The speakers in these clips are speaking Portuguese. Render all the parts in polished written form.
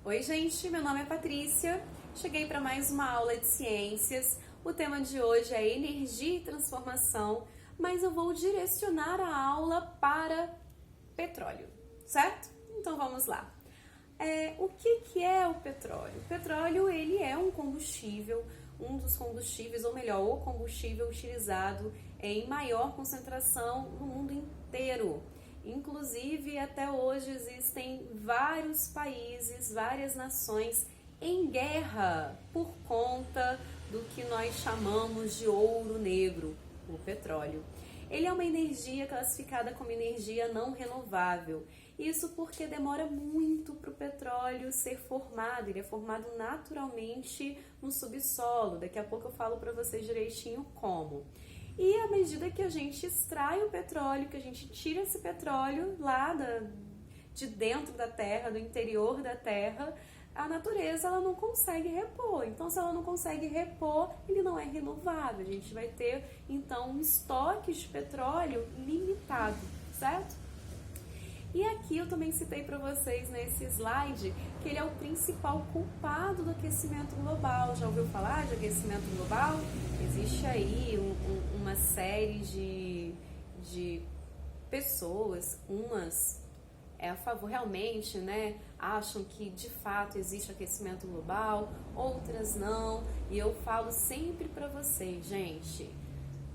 Oi, gente, meu nome é Patrícia. Cheguei para mais uma aula de ciências. O tema de hoje é energia e transformação, mas eu vou direcionar a aula para petróleo, certo? Então vamos lá. O que é o petróleo? O petróleo ele é um combustível, um dos combustíveis, ou melhor, o combustível utilizado em maior concentração no mundo inteiro. Inclusive, até hoje existem vários países, várias nações em guerra por conta do que nós chamamos de ouro negro, o petróleo. Ele é uma energia classificada como energia não renovável. Isso porque demora muito para o petróleo ser formado. Ele é formado naturalmente no subsolo. Daqui a pouco eu falo para vocês direitinho como. E à medida que a gente extrai o petróleo, que a gente tira esse petróleo lá de dentro da terra, do interior da terra, a natureza ela não consegue repor. Então, se ela não consegue repor, ele não é renovável. A gente vai ter, então, um estoque de petróleo limitado, certo? E aqui eu também citei para vocês nesse slide que ele é o principal culpado do aquecimento global. Já ouviu falar de aquecimento global? Existe aí uma série de pessoas, umas a favor realmente, né, acham que de fato existe aquecimento global, outras não. E eu falo sempre para vocês, gente,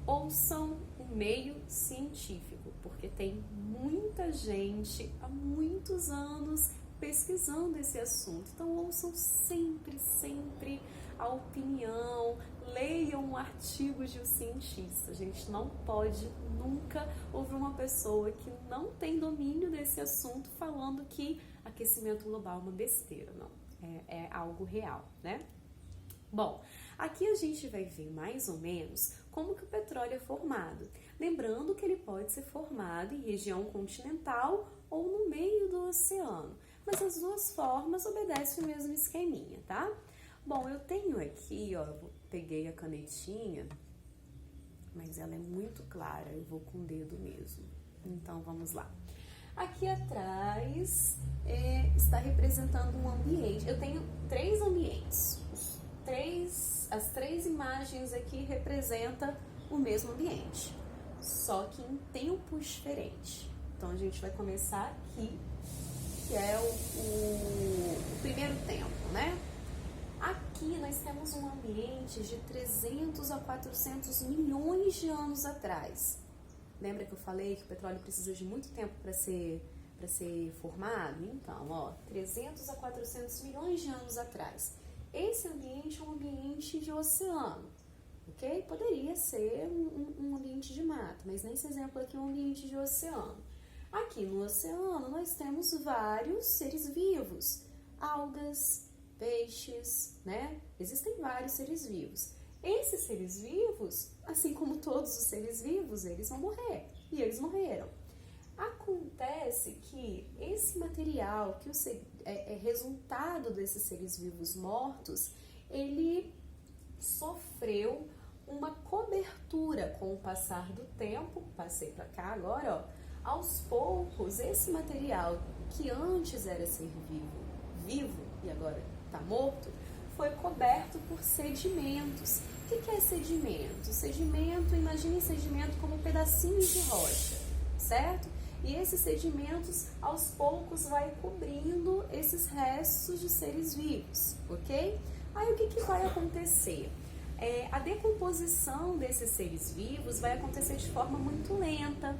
ouçam o meio científico, porque tem muita gente há muitos anos pesquisando esse assunto. Então ouçam sempre a opinião, leiam artigos de um cientista. A gente não pode nunca ouvir uma pessoa que não tem domínio desse assunto falando que aquecimento global é uma besteira, não. É algo real, né? Bom, aqui a gente vai ver mais ou menos como que o petróleo é formado. Lembrando que ele pode ser formado em região continental ou no meio do oceano. Mas as duas formas obedecem o mesmo esqueminha, tá? Bom, eu tenho aqui, ó, eu peguei a canetinha, mas ela é muito clara, eu vou com o dedo mesmo. Então, vamos lá. Aqui atrás está representando um ambiente. Eu tenho 3 ambientes. As três imagens aqui representam o mesmo ambiente, só que em tempos diferentes. Então, a gente vai começar aqui, que é o primeiro tempo, né? Aqui nós temos um ambiente de 300 a 400 milhões de anos atrás. Lembra que eu falei que o petróleo precisa de muito tempo para ser formado? Então, ó, 300 a 400 milhões de anos atrás. Esse ambiente é um ambiente de oceano, ok? Poderia ser um ambiente de mato, mas nesse exemplo aqui é um ambiente de oceano. Aqui no oceano nós temos vários seres vivos, algas, peixes, né? Existem vários seres vivos. Esses seres vivos, assim como todos os seres vivos, eles vão morrer. E eles morreram. Acontece que esse material, que é resultado desses seres vivos mortos, ele sofreu uma cobertura com o passar do tempo. Passei para cá agora, ó. Aos poucos, esse material que antes era ser vivo e agora está morto, foi coberto por sedimentos. O que é sedimento? Sedimento, imagine sedimento como pedacinhos de rocha, certo? E esses sedimentos, aos poucos, vai cobrindo esses restos de seres vivos, ok? Aí, o que vai acontecer? A decomposição desses seres vivos vai acontecer de forma muito lenta,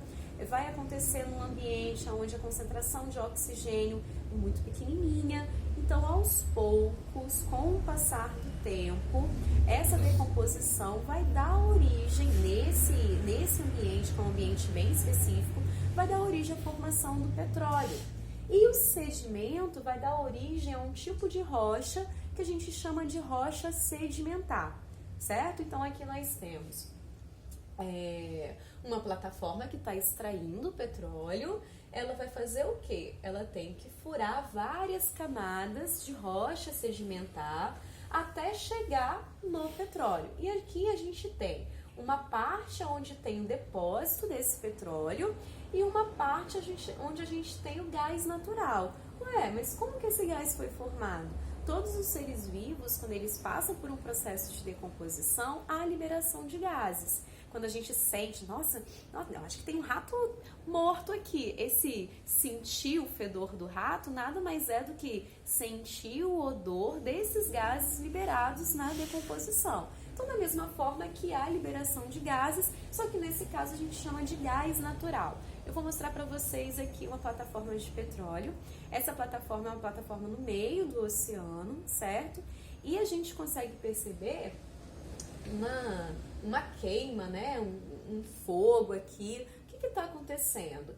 vai acontecer num ambiente onde a concentração de oxigênio é muito pequenininha. Então, aos poucos, com o passar do tempo, essa decomposição vai dar origem, nesse ambiente, que é um ambiente bem específico, vai dar origem à formação do petróleo. E o sedimento vai dar origem a um tipo de rocha que a gente chama de rocha sedimentar, certo? Então, aqui nós temos uma plataforma que está extraindo o petróleo. Ela vai fazer o quê? Ela tem que furar várias camadas de rocha sedimentar até chegar no petróleo. E aqui a gente tem uma parte onde tem o depósito desse petróleo e uma parte onde a gente tem o gás natural. O Ué, mas como que esse gás foi formado? Todos os seres vivos, quando eles passam por um processo de decomposição, há liberação de gases. Quando a gente sente, nossa, eu acho que tem um rato morto aqui. Esse sentir o fedor do rato nada mais é do que sentir o odor desses gases liberados na decomposição. Então, da mesma forma que há liberação de gases, só que nesse caso a gente chama de gás natural. Eu vou mostrar para vocês aqui uma plataforma de petróleo. Essa plataforma é uma plataforma no meio do oceano, certo? E a gente consegue perceber uma queima, né? Um fogo aqui. O que está acontecendo?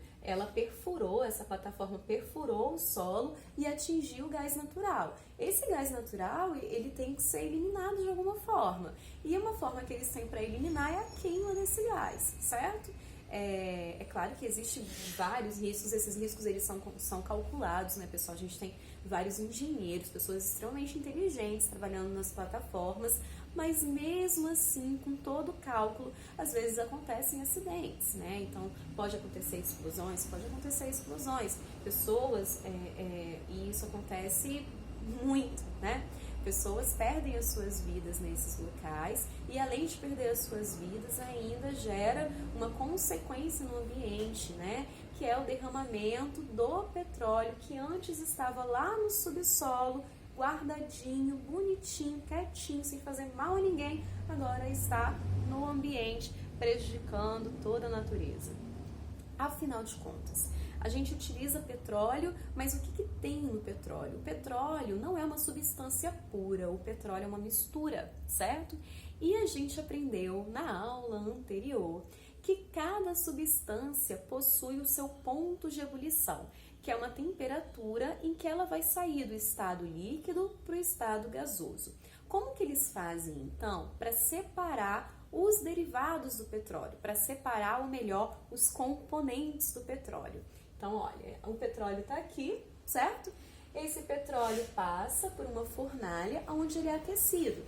Essa plataforma perfurou o solo e atingiu o gás natural. Esse gás natural, ele tem que ser eliminado de alguma forma. E uma forma que eles têm para eliminar é a queima desse gás, certo? É claro que existem vários riscos, esses riscos eles são calculados, né, pessoal? A gente tem vários engenheiros, pessoas extremamente inteligentes trabalhando nas plataformas, mas mesmo assim, com todo o cálculo, às vezes acontecem acidentes, né? Então, pode acontecer explosões, pessoas, e isso acontece muito, né? Pessoas perdem as suas vidas nesses locais e, além de perder as suas vidas, ainda gera uma consequência no ambiente, né? Que é o derramamento do petróleo que antes estava lá no subsolo, guardadinho, bonitinho, quietinho, sem fazer mal a ninguém, agora está no ambiente, prejudicando toda a natureza. Afinal de contas, a gente utiliza petróleo, mas o que tem no petróleo? O petróleo não é uma substância pura, o petróleo é uma mistura, certo? E a gente aprendeu na aula anterior que cada substância possui o seu ponto de ebulição, que é uma temperatura em que ela vai sair do estado líquido para o estado gasoso. Como que eles fazem, então, para separar os derivados do petróleo, para separar, ou melhor, os componentes do petróleo? Então, olha, o petróleo está aqui, certo? Esse petróleo passa por uma fornalha onde ele é aquecido.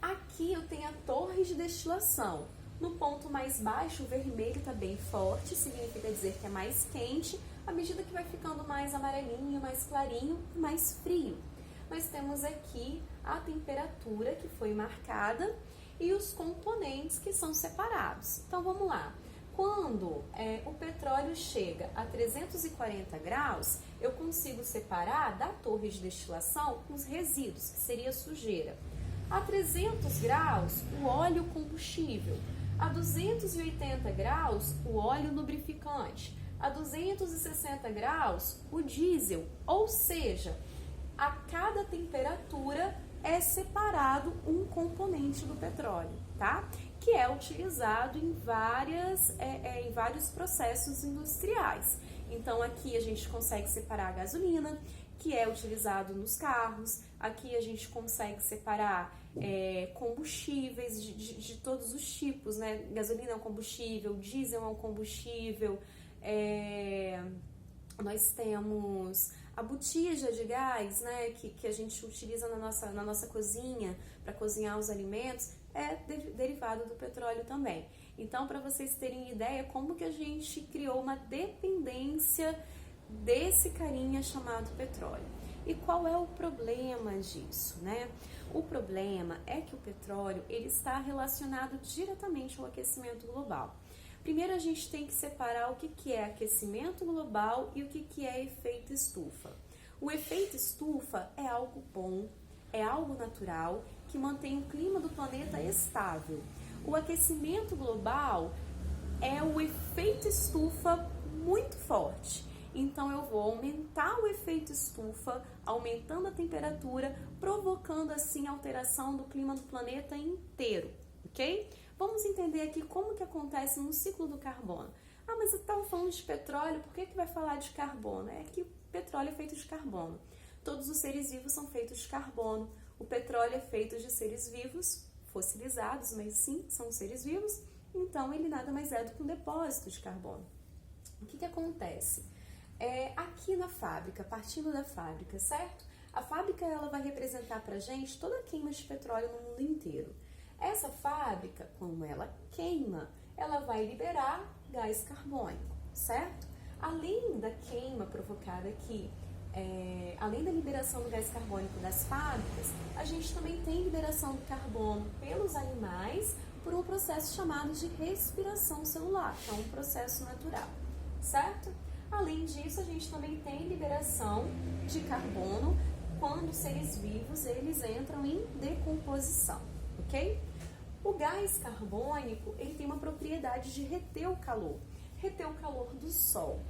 Aqui eu tenho a torre de destilação. No ponto mais baixo, o vermelho está bem forte, significa dizer que é mais quente, à medida que vai ficando mais amarelinho, mais clarinho, mais frio. Nós temos aqui a temperatura que foi marcada e os componentes que são separados. Então, vamos lá. Quando o petróleo chega a 340 graus, eu consigo separar da torre de destilação os resíduos, que seria a sujeira. A 300 graus, o óleo combustível. A 280 graus, o óleo lubrificante. A 260 graus, o diesel. Ou seja, a cada temperatura é separado um componente do petróleo, tá? Que é utilizado em vários processos industriais. Então, aqui a gente consegue separar a gasolina, que é utilizado nos carros. Aqui a gente consegue separar combustíveis de todos os tipos, né? Gasolina é um combustível, diesel é um combustível. Nós temos a botija de gás, né? Que a gente utiliza na nossa cozinha para cozinhar os alimentos, é derivado do petróleo também. Então, para vocês terem ideia como que a gente criou uma dependência desse carinha chamado petróleo. E qual é o problema disso, né? O problema é que o petróleo ele está relacionado diretamente ao aquecimento global. Primeiro a gente tem que separar o que é aquecimento global e o que é efeito estufa. O efeito estufa é algo bom, é algo natural, que mantém o clima do planeta estável. O aquecimento global é o efeito estufa muito forte. Então eu vou aumentar o efeito estufa, aumentando a temperatura, provocando assim a alteração do clima do planeta inteiro, ok? Vamos entender aqui como que acontece no ciclo do carbono. Ah, mas eu estava falando de petróleo, por que vai falar de carbono? É que o petróleo é feito de carbono. Todos os seres vivos são feitos de carbono. O petróleo é feito de seres vivos, fossilizados, mas sim, são seres vivos. Então, ele nada mais é do que um depósito de carbono. O que acontece? Aqui na fábrica, partindo da fábrica, certo? A fábrica ela vai representar pra gente toda a queima de petróleo no mundo inteiro. Essa fábrica, como ela queima, ela vai liberar gás carbônico, certo? Além da queima provocada aqui além da liberação do gás carbônico das fábricas, a gente também tem liberação do carbono pelos animais por um processo chamado de respiração celular, que é um processo natural, certo? Além disso, a gente também tem liberação de carbono quando os seres vivos eles entram em decomposição, ok? O gás carbônico ele tem uma propriedade de reter o calor do sol,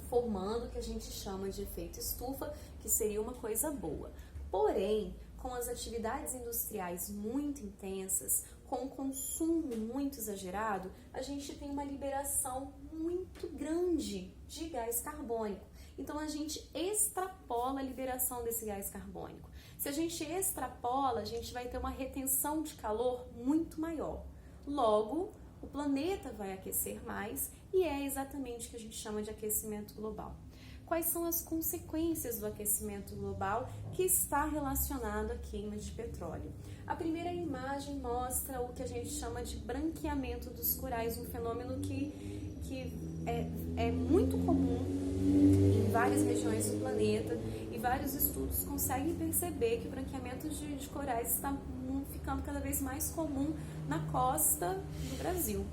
formando o que a gente chama de efeito estufa, que seria uma coisa boa. Porém, com as atividades industriais muito intensas, com o consumo muito exagerado, a gente tem uma liberação muito grande de gás carbônico. Então, a gente extrapola a liberação desse gás carbônico. Se a gente extrapola, a gente vai ter uma retenção de calor muito maior. Logo, o planeta vai aquecer mais e é exatamente o que a gente chama de aquecimento global. Quais são as consequências do aquecimento global que está relacionado à queima de petróleo? A primeira imagem mostra o que a gente chama de branqueamento dos corais, um fenômeno que é muito comum em várias regiões do planeta e vários estudos conseguem perceber que o branqueamento de corais está ficando cada vez mais comum na costa do Brasil.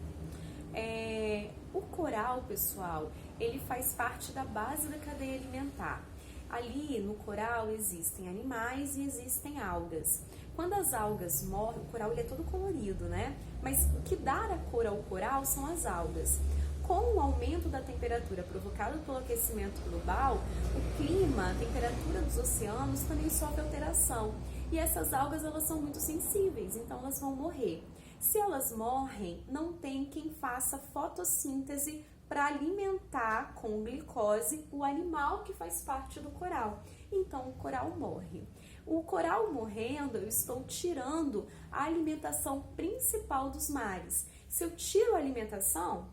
O coral, pessoal, ele faz parte da base da cadeia alimentar. Ali no coral existem animais e existem algas. Quando as algas morrem, o coral ele é todo colorido, né? Mas o que dá a cor ao coral são as algas. Com o aumento da temperatura provocado pelo aquecimento global, o clima, a temperatura dos oceanos também sofre alteração. E essas algas elas são muito sensíveis, então elas vão morrer. Se elas morrem, não tem quem faça fotossíntese para alimentar com glicose o animal que faz parte do coral. Então o coral morre. O coral morrendo, eu estou tirando a alimentação principal dos mares. Se eu tiro a alimentação,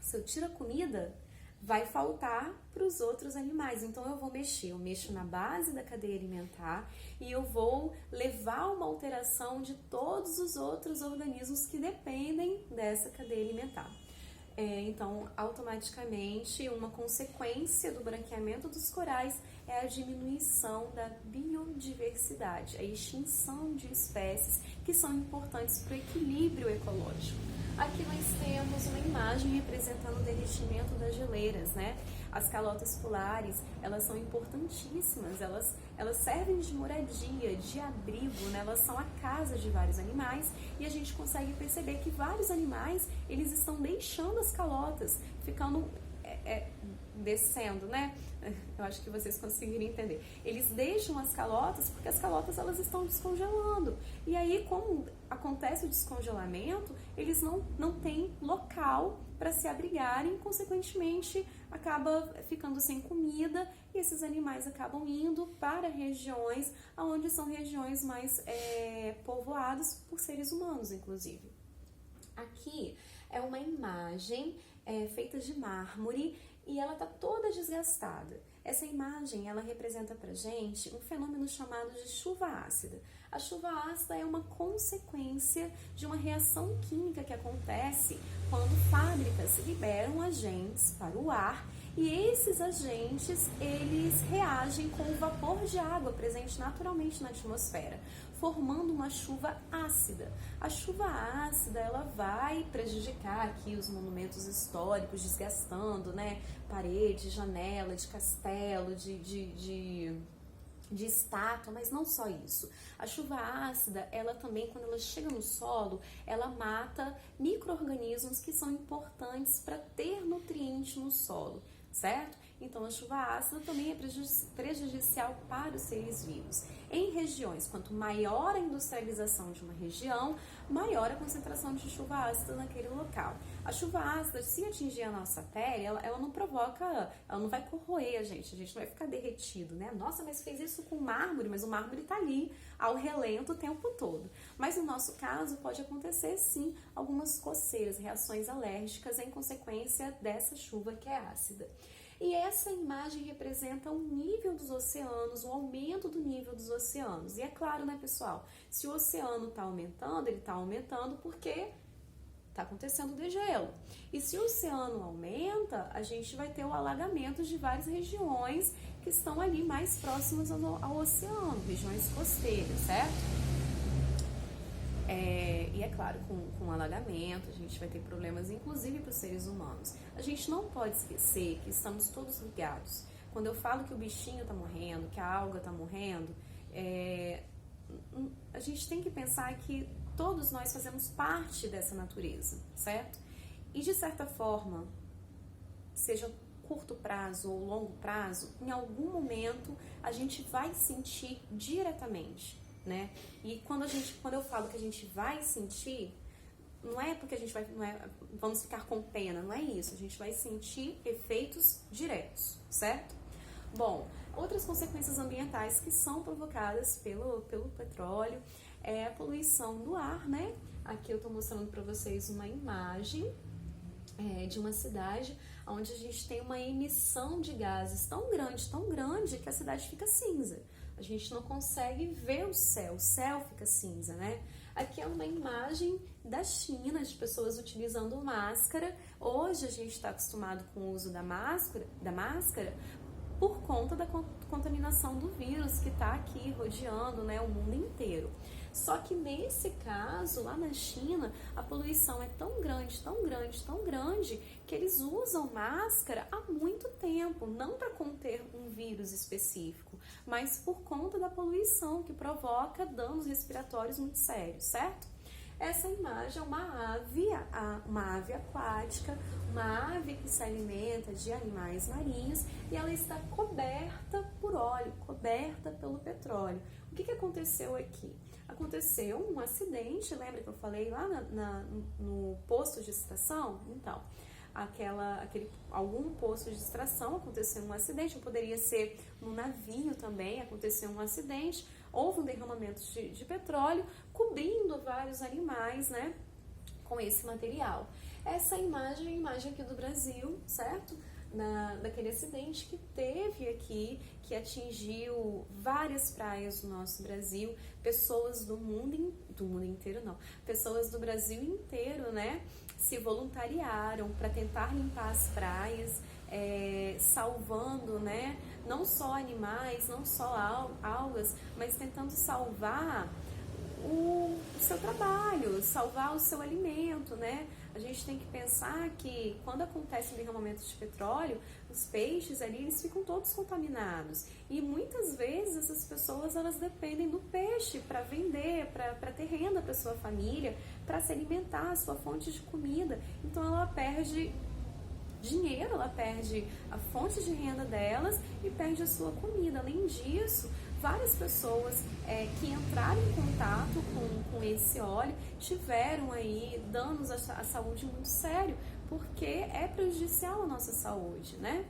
se eu tiro a comida, vai faltar para os outros animais. Então eu mexo na base da cadeia alimentar e eu vou levar uma alteração de todos os outros organismos que dependem dessa cadeia alimentar. Então, automaticamente, uma consequência do branqueamento dos corais é a diminuição da biodiversidade, a extinção de espécies que são importantes para o equilíbrio ecológico. Aqui nós temos uma imagem representando o derretimento das geleiras, né? As calotas polares, elas são importantíssimas, elas servem de moradia, de abrigo, né? Elas são a casa de vários animais e a gente consegue perceber que vários animais, eles estão deixando as calotas, ficando descendo, né? Eu acho que vocês conseguiram entender. Eles deixam as calotas porque as calotas elas estão descongelando. E aí, como acontece o descongelamento, eles não têm local para se abrigarem, consequentemente acaba ficando sem comida e esses animais acabam indo para regiões onde são regiões mais povoadas por seres humanos, inclusive. Aqui é uma imagem feita de mármore e ela está toda desgastada. Essa imagem, ela representa pra gente um fenômeno chamado de chuva ácida. A chuva ácida é uma consequência de uma reação química que acontece quando fábricas liberam agentes para o ar e esses agentes, eles reagem com o vapor de água presente naturalmente na atmosfera, formando uma chuva ácida. A chuva ácida, ela vai prejudicar aqui os monumentos históricos, desgastando, né, parede, janela, de castelo, de estátua, mas não só isso. A chuva ácida, ela também, quando ela chega no solo, ela mata micro-organismos que são importantes para ter nutriente no solo, certo? Então, a chuva ácida também é prejudicial para os seres vivos. Em regiões, quanto maior a industrialização de uma região, maior a concentração de chuva ácida naquele local. A chuva ácida, se atingir a nossa pele, ela não provoca, ela não vai corroer a gente não vai ficar derretido, né? Nossa, mas fez isso com mármore, mas o mármore tá ali ao relento o tempo todo. Mas no nosso caso, pode acontecer sim algumas coceiras, reações alérgicas em consequência dessa chuva que é ácida. E essa imagem representa o nível dos oceanos, o aumento do nível dos oceanos. E é claro, né, pessoal, se o oceano está aumentando, ele está aumentando porque está acontecendo degelo. E se o oceano aumenta, a gente vai ter o alagamento de várias regiões que estão ali mais próximas ao oceano, regiões costeiras, certo? E é claro, com alagamento, a gente vai ter problemas, inclusive para os seres humanos. A gente não pode esquecer que estamos todos ligados. Quando eu falo que o bichinho está morrendo, que a alga está morrendo, a gente tem que pensar que todos nós fazemos parte dessa natureza, certo? E de certa forma, seja curto prazo ou longo prazo, em algum momento a gente vai sentir diretamente, né? E quando eu falo que a gente vai sentir, não é porque a gente vamos ficar com pena, não é isso. A gente vai sentir efeitos diretos, certo? Bom, outras consequências ambientais que são provocadas pelo petróleo é a poluição do ar, né? Aqui eu tô mostrando para vocês uma imagem de uma cidade onde a gente tem uma emissão de gases tão grande que a cidade fica cinza. A gente não consegue ver o céu fica cinza, né? Aqui é uma imagem da China, de pessoas utilizando máscara. Hoje a gente está acostumado com o uso da máscara por conta da contaminação do vírus que está aqui rodeando, né, o mundo inteiro. Só que nesse caso, lá na China, a poluição é tão grande, que eles usam máscara há muito tempo, não para conter um vírus específico, mas por conta da poluição que provoca danos respiratórios muito sérios, certo? Essa imagem é uma ave aquática, uma ave que se alimenta de animais marinhos e ela está coberta por óleo, coberta pelo petróleo. O que aconteceu aqui? Aconteceu um acidente, lembra que eu falei lá no posto de extração? Então, algum posto de extração aconteceu um acidente, poderia ser no navio também, aconteceu um acidente, houve um derramamento de petróleo, cobrindo vários animais, né, com esse material. Essa imagem é a imagem aqui do Brasil, certo? Daquele acidente que teve aqui, que atingiu várias praias do nosso Brasil, pessoas do mundo inteiro não, pessoas do Brasil inteiro, né, se voluntariaram para tentar limpar as praias, salvando, né, não só animais, não só algas, mas tentando salvar o seu trabalho, salvar o seu alimento, né? A gente tem que pensar que quando acontece um derramamento de petróleo, os peixes ali, eles ficam todos contaminados. E muitas vezes essas pessoas, elas dependem do peixe para vender, para ter renda para sua família, para se alimentar, a sua fonte de comida. Então ela perde dinheiro, ela perde a fonte de renda delas e perde a sua comida. Além disso, várias pessoas que entraram em contato com esse óleo tiveram aí danos à saúde muito sério, porque é prejudicial à nossa saúde, né?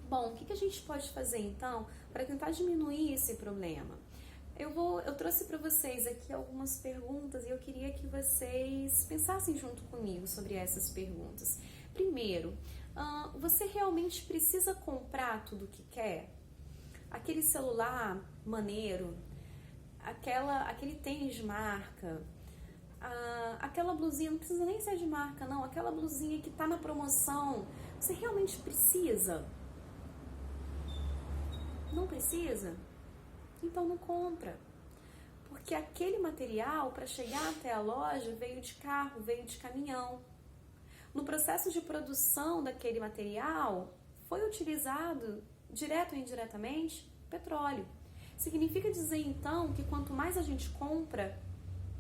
Bom, o que a gente pode fazer então para tentar diminuir esse problema? Eu trouxe para vocês aqui algumas perguntas e eu queria que vocês pensassem junto comigo sobre essas perguntas. Primeiro, você realmente precisa comprar tudo o que quer? Aquele celular maneiro, aquele tênis de marca, aquela blusinha, não precisa nem ser de marca não, aquela blusinha que está na promoção, você realmente precisa? Não precisa? Então não compra. Porque aquele material, para chegar até a loja, veio de carro, veio de caminhão. No processo de produção daquele material, foi utilizado, direto ou indiretamente, petróleo. Significa dizer, então, que quanto mais a gente compra,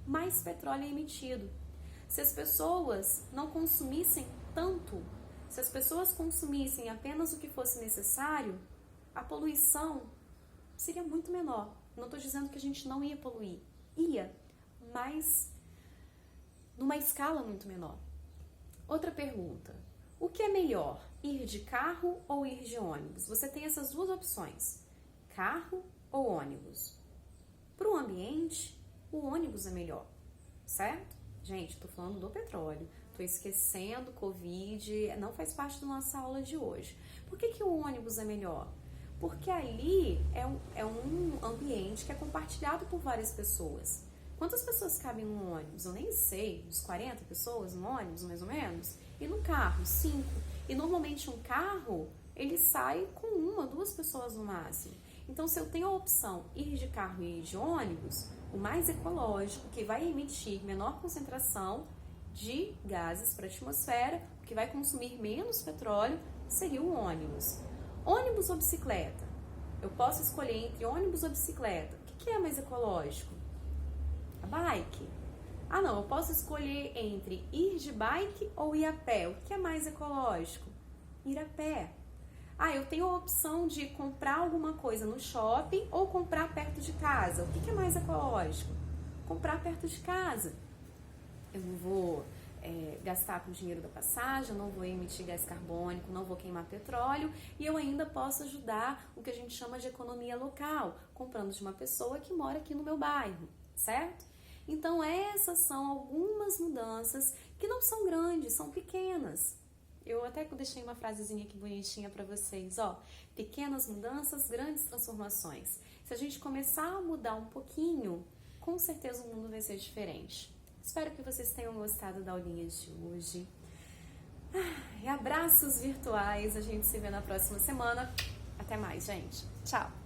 mais petróleo é emitido. Se as pessoas não consumissem tanto, se as pessoas consumissem apenas o que fosse necessário, a poluição seria muito menor. Não estou dizendo que a gente não ia poluir. Ia, mas numa escala muito menor. Outra pergunta. O que é melhor, ir de carro ou ir de ônibus? Você tem essas duas opções, carro ou ônibus. Para o ambiente, o ônibus é melhor, certo? Gente, estou falando do petróleo, estou esquecendo Covid, não faz parte da nossa aula de hoje. Por que o ônibus é melhor? Porque ali é um ambiente que é compartilhado por várias pessoas. Quantas pessoas cabem no ônibus? Eu nem sei, uns 40 pessoas no ônibus, mais ou menos? E no carro, 5. E normalmente um carro ele sai com uma, duas pessoas no máximo. Então, se eu tenho a opção ir de carro e ir de ônibus, o mais ecológico, que vai emitir menor concentração de gases para a atmosfera, que vai consumir menos petróleo, seria o ônibus. Ônibus ou bicicleta? Eu posso escolher entre ônibus ou bicicleta. O que é mais ecológico? A bike. Ah, não, eu posso escolher entre ir de bike ou ir a pé. O que é mais ecológico? Ir a pé. Ah, eu tenho a opção de comprar alguma coisa no shopping ou comprar perto de casa. O que é mais ecológico? Comprar perto de casa. Eu não vou gastar com o dinheiro da passagem, eu não vou emitir gás carbônico, não vou queimar petróleo e eu ainda posso ajudar o que a gente chama de economia local, comprando de uma pessoa que mora aqui no meu bairro, certo? Então essas são algumas mudanças que não são grandes, são pequenas. Eu até deixei uma frasezinha aqui bonitinha para vocês, ó. Pequenas mudanças, grandes transformações. Se a gente começar a mudar um pouquinho, com certeza o mundo vai ser diferente. Espero que vocês tenham gostado da aulinha de hoje. E abraços virtuais, a gente se vê na próxima semana. Até mais, gente. Tchau!